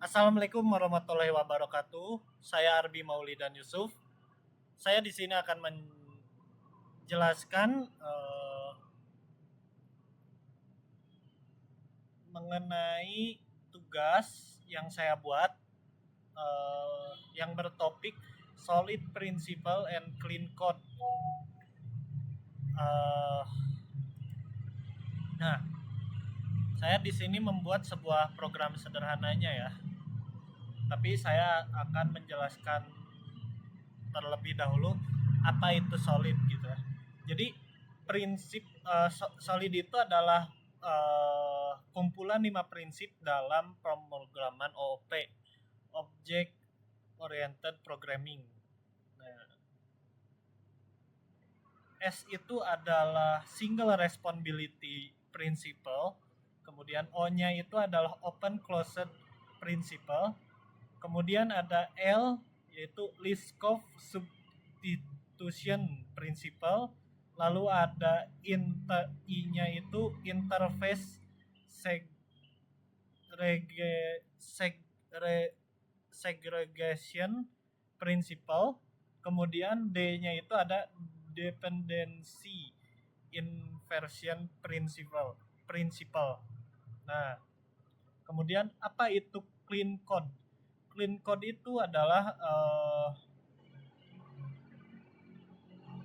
Assalamualaikum warahmatullahi wabarakatuh. Saya Arbi Maulidan Yusuf. Saya di sini akan menjelaskan mengenai tugas yang saya buat yang bertopik Solid Principle and Clean Code. Uh, nah, saya di sini membuat sebuah program sederhananya ya. Tapi saya akan menjelaskan terlebih dahulu apa itu solid gitu ya. Jadi prinsip solid itu adalah kumpulan 5 prinsip dalam pemrograman OOP, Object Oriented Programming. Nah, S itu adalah Single Responsibility Principle, kemudian O-nya itu adalah Open Closed Principle, kemudian ada L yaitu List of Substitution Principle, lalu ada I-nya itu Interface Segregation Principle, kemudian D-nya itu ada Dependency Inversion Principle. Nah, kemudian apa itu clean code? Clean code itu adalah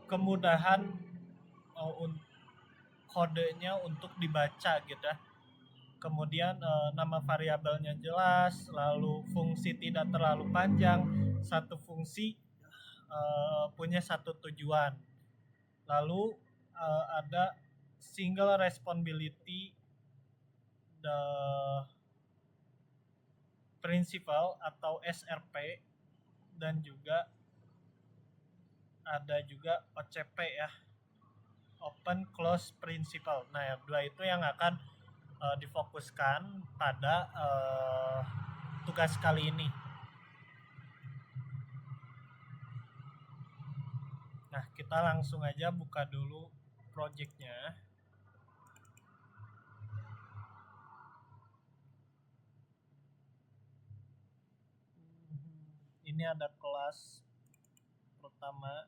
kemudahan kodenya untuk dibaca gitu ya. Kemudian nama variabelnya jelas, lalu fungsi tidak terlalu panjang, satu fungsi punya satu tujuan. Lalu ada single responsibility the principle atau SRP, dan juga ada juga OCP ya, Open Close Principle. Nah, yang dua itu yang akan difokuskan pada tugas kali ini. Nah, kita langsung aja buka dulu projectnya. Ini ada kelas pertama.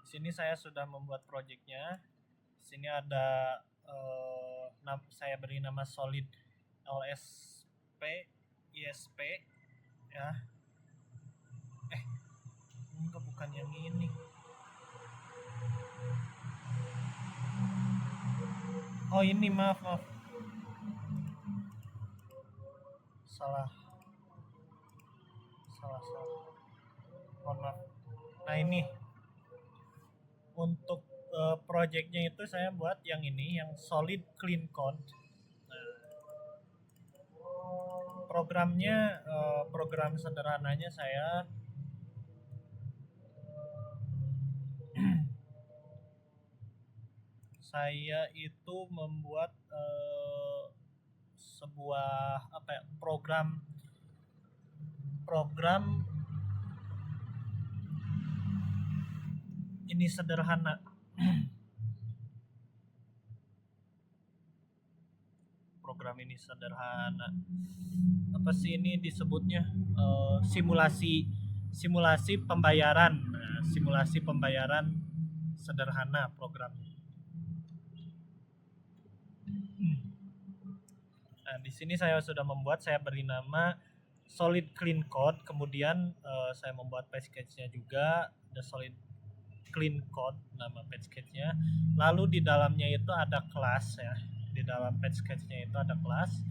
Di sini saya sudah membuat projectnya. Di sini ada saya beri nama Solid LSP ISP ya. Enggak, bukan yang ini. Oh, ini maaf. Salah. Mohon maaf. Nah, ini untuk projectnya itu saya buat yang ini, yang Solid Clean Code. Nah, programnya program sederhananya saya itu membuat sebuah program ini sederhana. Program ini sederhana. Apa sih ini disebutnya? Simulasi pembayaran. Nah, simulasi pembayaran sederhana programnya. Nah, di sini saya sudah membuat, saya beri nama Solid Clean Code, kemudian saya membuat package-nya juga, ada Solid Clean Code nama package-nya. Lalu di dalamnya itu ada kelas ya. Di dalam package-nya itu ada kelas.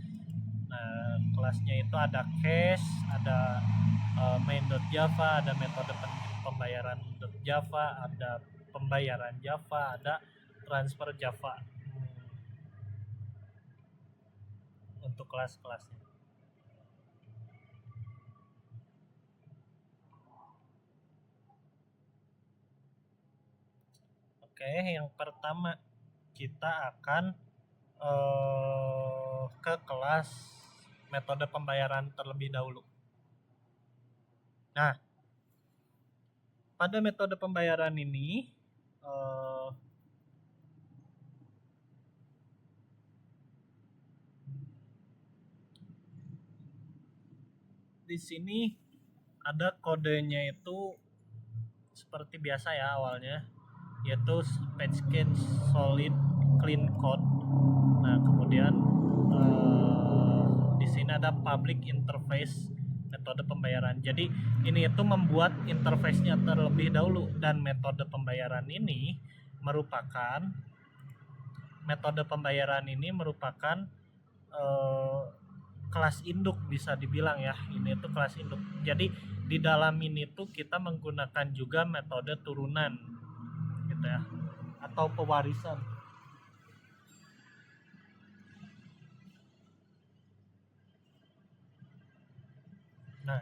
Nah, kelasnya itu ada cache, ada main.java, ada metode pembayaran.java, ada pembayaran Java, ada transfer Java. Untuk kelas-kelasnya. Oke, yang pertama kita akan ke kelas metode pembayaran terlebih dahulu. Nah, pada metode pembayaran ini di sini ada kodenya itu seperti biasa ya awalnya, yaitu package solid clean code. Nah, kemudian di sini ada public interface metode pembayaran. Jadi ini itu membuat interface-nya terlebih dahulu, dan metode pembayaran ini merupakan kelas induk, bisa dibilang ya. Ini tuh kelas induk. Jadi di dalam ini tuh kita menggunakan juga metode turunan gitu ya, atau pewarisan. Nah,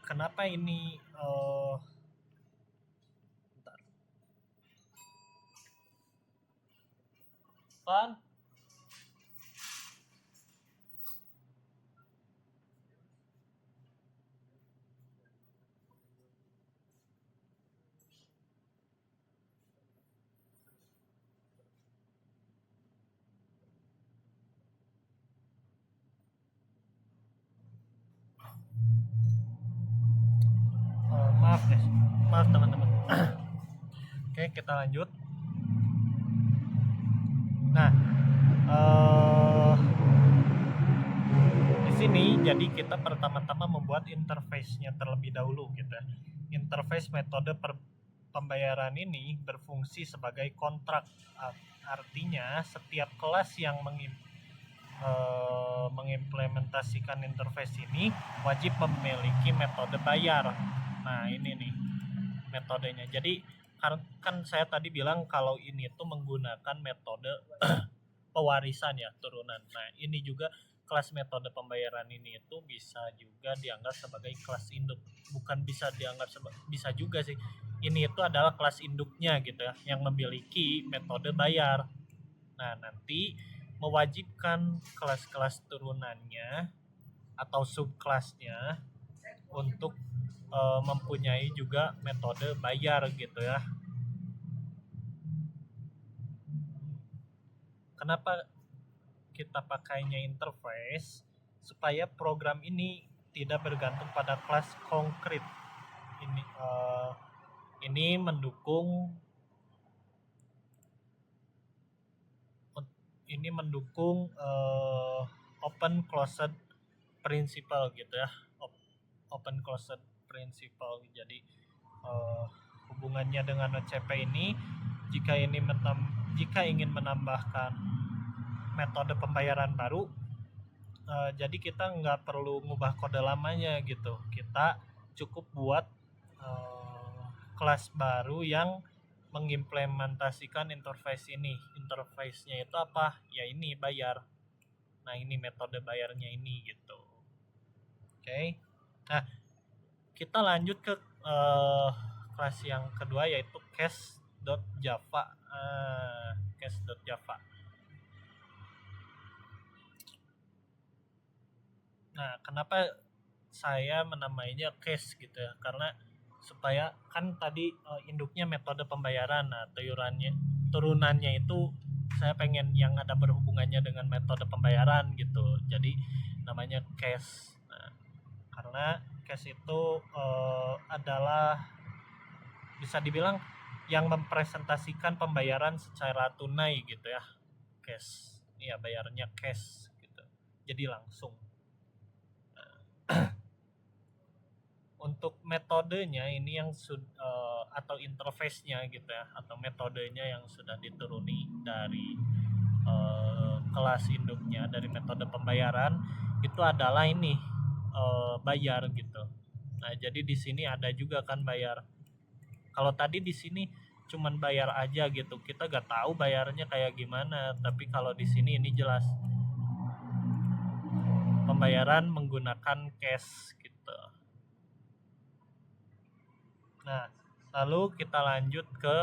kenapa ini bentar. Pan? Maaf guys, maaf teman-teman. Oke, kita lanjut. Nah, di sini jadi kita pertama-tama membuat interface-nya terlebih dahulu gitu ya. Interface metode pembayaran ini berfungsi sebagai kontrak. Artinya setiap kelas yang mengimplementasikan interface ini wajib memiliki metode bayar. Nah, ini nih metodenya. Jadi kan saya tadi bilang kalau ini tuh menggunakan metode pewarisan ya, turunan. Nah, ini juga kelas metode pembayaran ini itu bisa juga dianggap sebagai kelas induk. Bukan bisa dianggap bisa juga sih. Ini itu adalah kelas induknya gitu ya, yang memiliki metode bayar. Nah, nanti mewajibkan kelas-kelas turunannya atau subkelasnya untuk mempunyai juga metode bayar gitu ya. Kenapa kita pakainya interface? Supaya program ini tidak bergantung pada kelas konkret. Ini mendukung open closed principle gitu ya. Open closed principle. Jadi hubungannya dengan OCP ini, jika ingin menambahkan metode pembayaran baru, jadi kita nggak perlu ngubah kode lamanya gitu. Kita cukup buat kelas baru yang mengimplementasikan interface ini. Interface-nya itu apa? Ya ini bayar. Nah, ini metode bayarnya ini gitu. Oke. Nah, kita lanjut ke kelas yang kedua, yaitu cache.java. Cache.java. Nah, kenapa saya menamainya cache gitu ya? Karena supaya kan tadi induknya metode pembayaran. Nah, turunannya itu saya pengen yang ada berhubungannya dengan metode pembayaran gitu. Jadi namanya cache. Nah, karena cache itu adalah bisa dibilang yang mempresentasikan pembayaran secara tunai gitu ya. Cash. Iya, bayarnya cash gitu. Jadi langsung. Untuk metodenya ini yang atau interface-nya gitu ya, atau metodenya yang sudah dituruni dari kelas induknya dari metode pembayaran itu adalah ini bayar gitu. Nah, jadi di sini ada juga kan bayar. Kalau tadi di sini cuman bayar aja gitu, kita gak tahu bayarnya kayak gimana. Tapi kalau di sini ini jelas pembayaran menggunakan cash gitu. Nah, lalu kita lanjut ke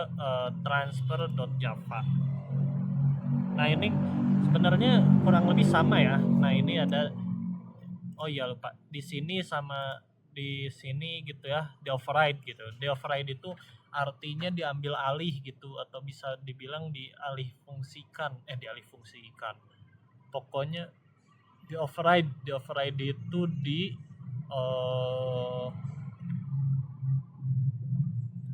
transfer.java. Nah, ini sebenarnya kurang lebih sama ya. Nah, ini ada, oh iya lupa, di sini sama di sini gitu ya, di override gitu. Di override itu artinya diambil alih gitu, atau bisa dibilang dialih fungsikan. Pokoknya Di override itu eh,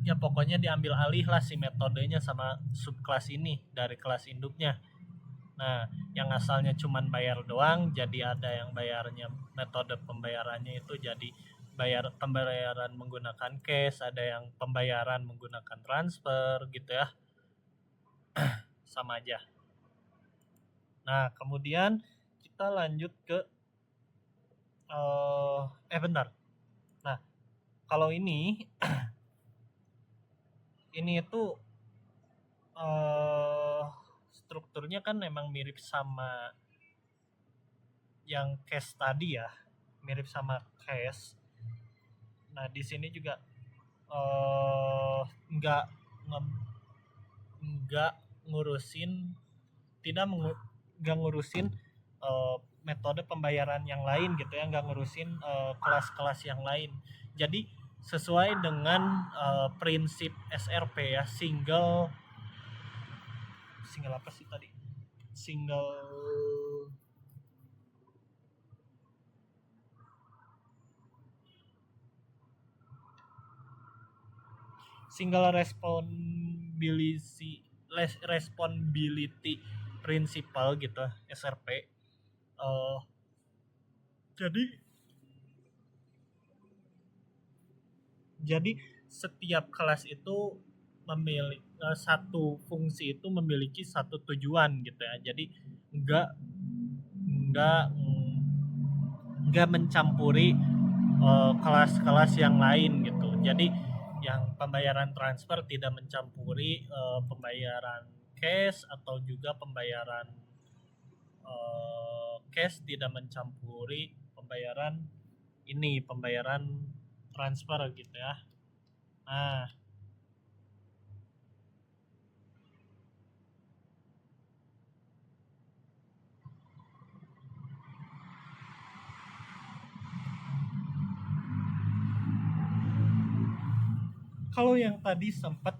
ya pokoknya diambil alih lah si metodenya sama subkelas ini dari kelas induknya. Nah, yang asalnya cuman bayar doang, jadi ada yang bayarnya metode pembayarannya itu jadi pembayaran menggunakan cash, ada yang pembayaran menggunakan transfer gitu ya, sama aja. Nah, kemudian kita lanjut ke bentar. Nah, kalau ini itu strukturnya kan memang mirip sama yang cash tadi ya, mirip sama cash. Nah, di sini juga eh nggak nggak ngurusin tidak nggak ngurusin metode pembayaran yang lain gitu ya, nggak ngurusin kelas-kelas yang lain. Jadi sesuai dengan prinsip SRP ya, single apa sih tadi, single responsibility principle gitu SRP. Jadi setiap kelas itu memiliki satu fungsi itu memiliki satu tujuan gitu ya. Jadi nggak nggak nggak mencampuri kelas-kelas yang lain gitu. Jadi yang pembayaran transfer tidak mencampuri pembayaran cash, atau juga pembayaran cash tidak mencampuri pembayaran transfer gitu ya. Nah, kalau yang tadi sempat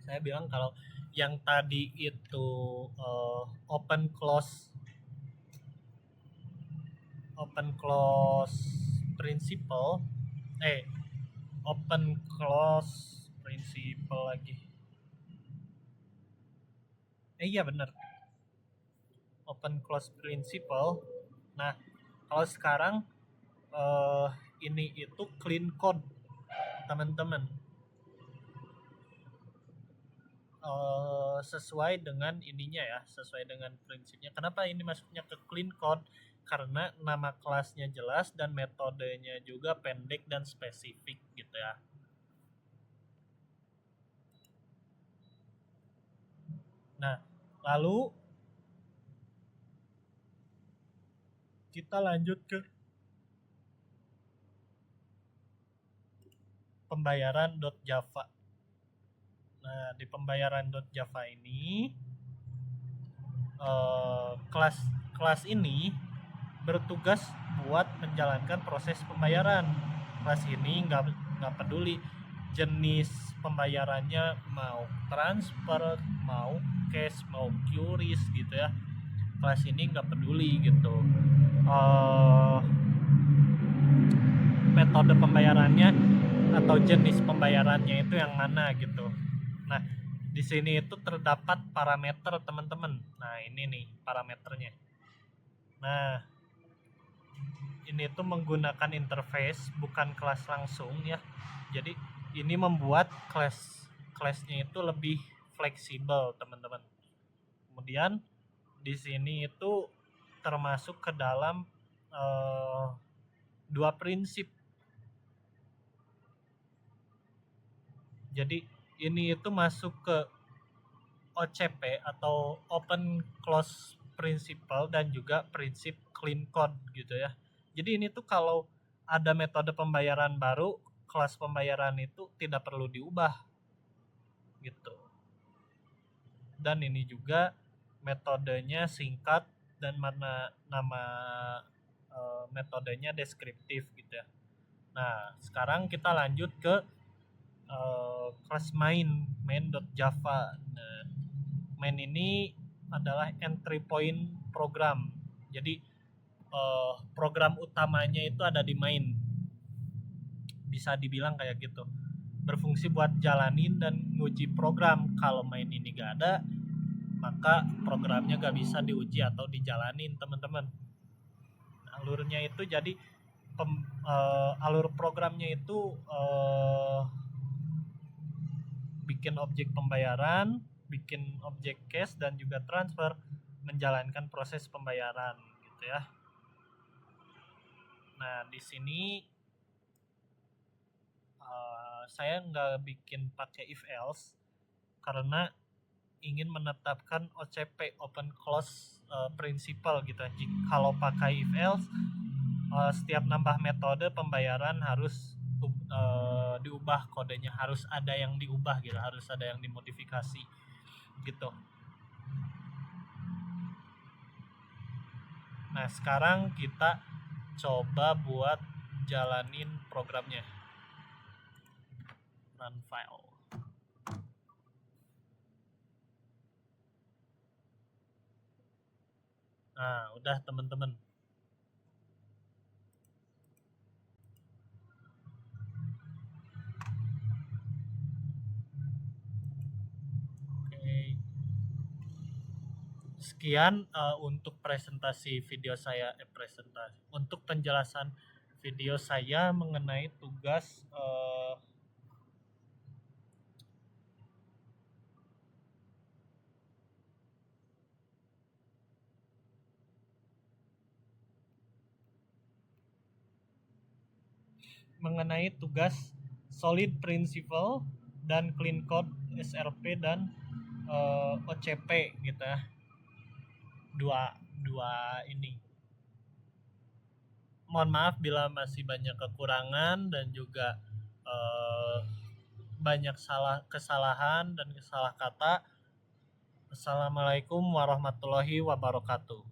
saya bilang kalau yang tadi itu open close principle, open close principle lagi. Iya benar, open close principle. Nah, kalau sekarang ini itu clean code teman-teman. Sesuai dengan ininya ya, sesuai dengan prinsipnya. Kenapa ini masuknya ke clean code? Karena nama kelasnya jelas dan metodenya juga pendek dan spesifik gitu ya. Nah, lalu kita lanjut ke pembayaran.java. Nah, di pembayaran.java ini kelas ini bertugas buat menjalankan proses pembayaran. Kelas ini nggak peduli jenis pembayarannya, mau transfer, mau cash, mau QRIS gitu ya. Kelas ini nggak peduli gitu metode pembayarannya atau jenis pembayarannya itu yang mana gitu. Nah, di sini itu terdapat parameter teman-teman. Nah, ini nih parameternya. Nah, ini tuh menggunakan interface bukan kelas langsung ya. Jadi ini membuat kelasnya itu lebih fleksibel teman-teman. Kemudian di sini itu termasuk ke dalam dua prinsip. Jadi ini itu masuk ke OCP atau Open Close Principle dan juga prinsip clean code gitu ya. Jadi ini tuh kalau ada metode pembayaran baru, kelas pembayaran itu tidak perlu diubah gitu. Dan ini juga metodenya singkat dan nama metodenya deskriptif gitu ya. Nah, sekarang kita lanjut ke kelas main.java. Nah, main ini adalah entry point program. Jadi program utamanya itu ada di main, bisa dibilang kayak gitu, berfungsi buat jalanin dan nguji program. Kalau main ini gak ada, maka programnya gak bisa diuji atau dijalanin teman-teman. Alurnya itu jadi alur programnya itu bikin objek pembayaran, bikin objek cash, dan juga transfer, menjalankan proses pembayaran gitu ya. Nah di sini saya nggak bikin pakai if else karena ingin menetapkan OCP, open close principle gitu. Kalau pakai if else, setiap nambah metode pembayaran harus diubah kodenya, harus ada yang diubah gitu, harus ada yang dimodifikasi gitu. Nah sekarang kita coba buat jalanin programnya. Run file. Nah udah teman-teman. Sekian untuk presentasi video saya, untuk penjelasan video saya mengenai tugas solid principle dan clean code SRP dan OCP gitu ya. Dua ini. Mohon maaf bila masih banyak kekurangan dan juga banyak kesalahan dan salah kata. Assalamualaikum warahmatullahi wabarakatuh.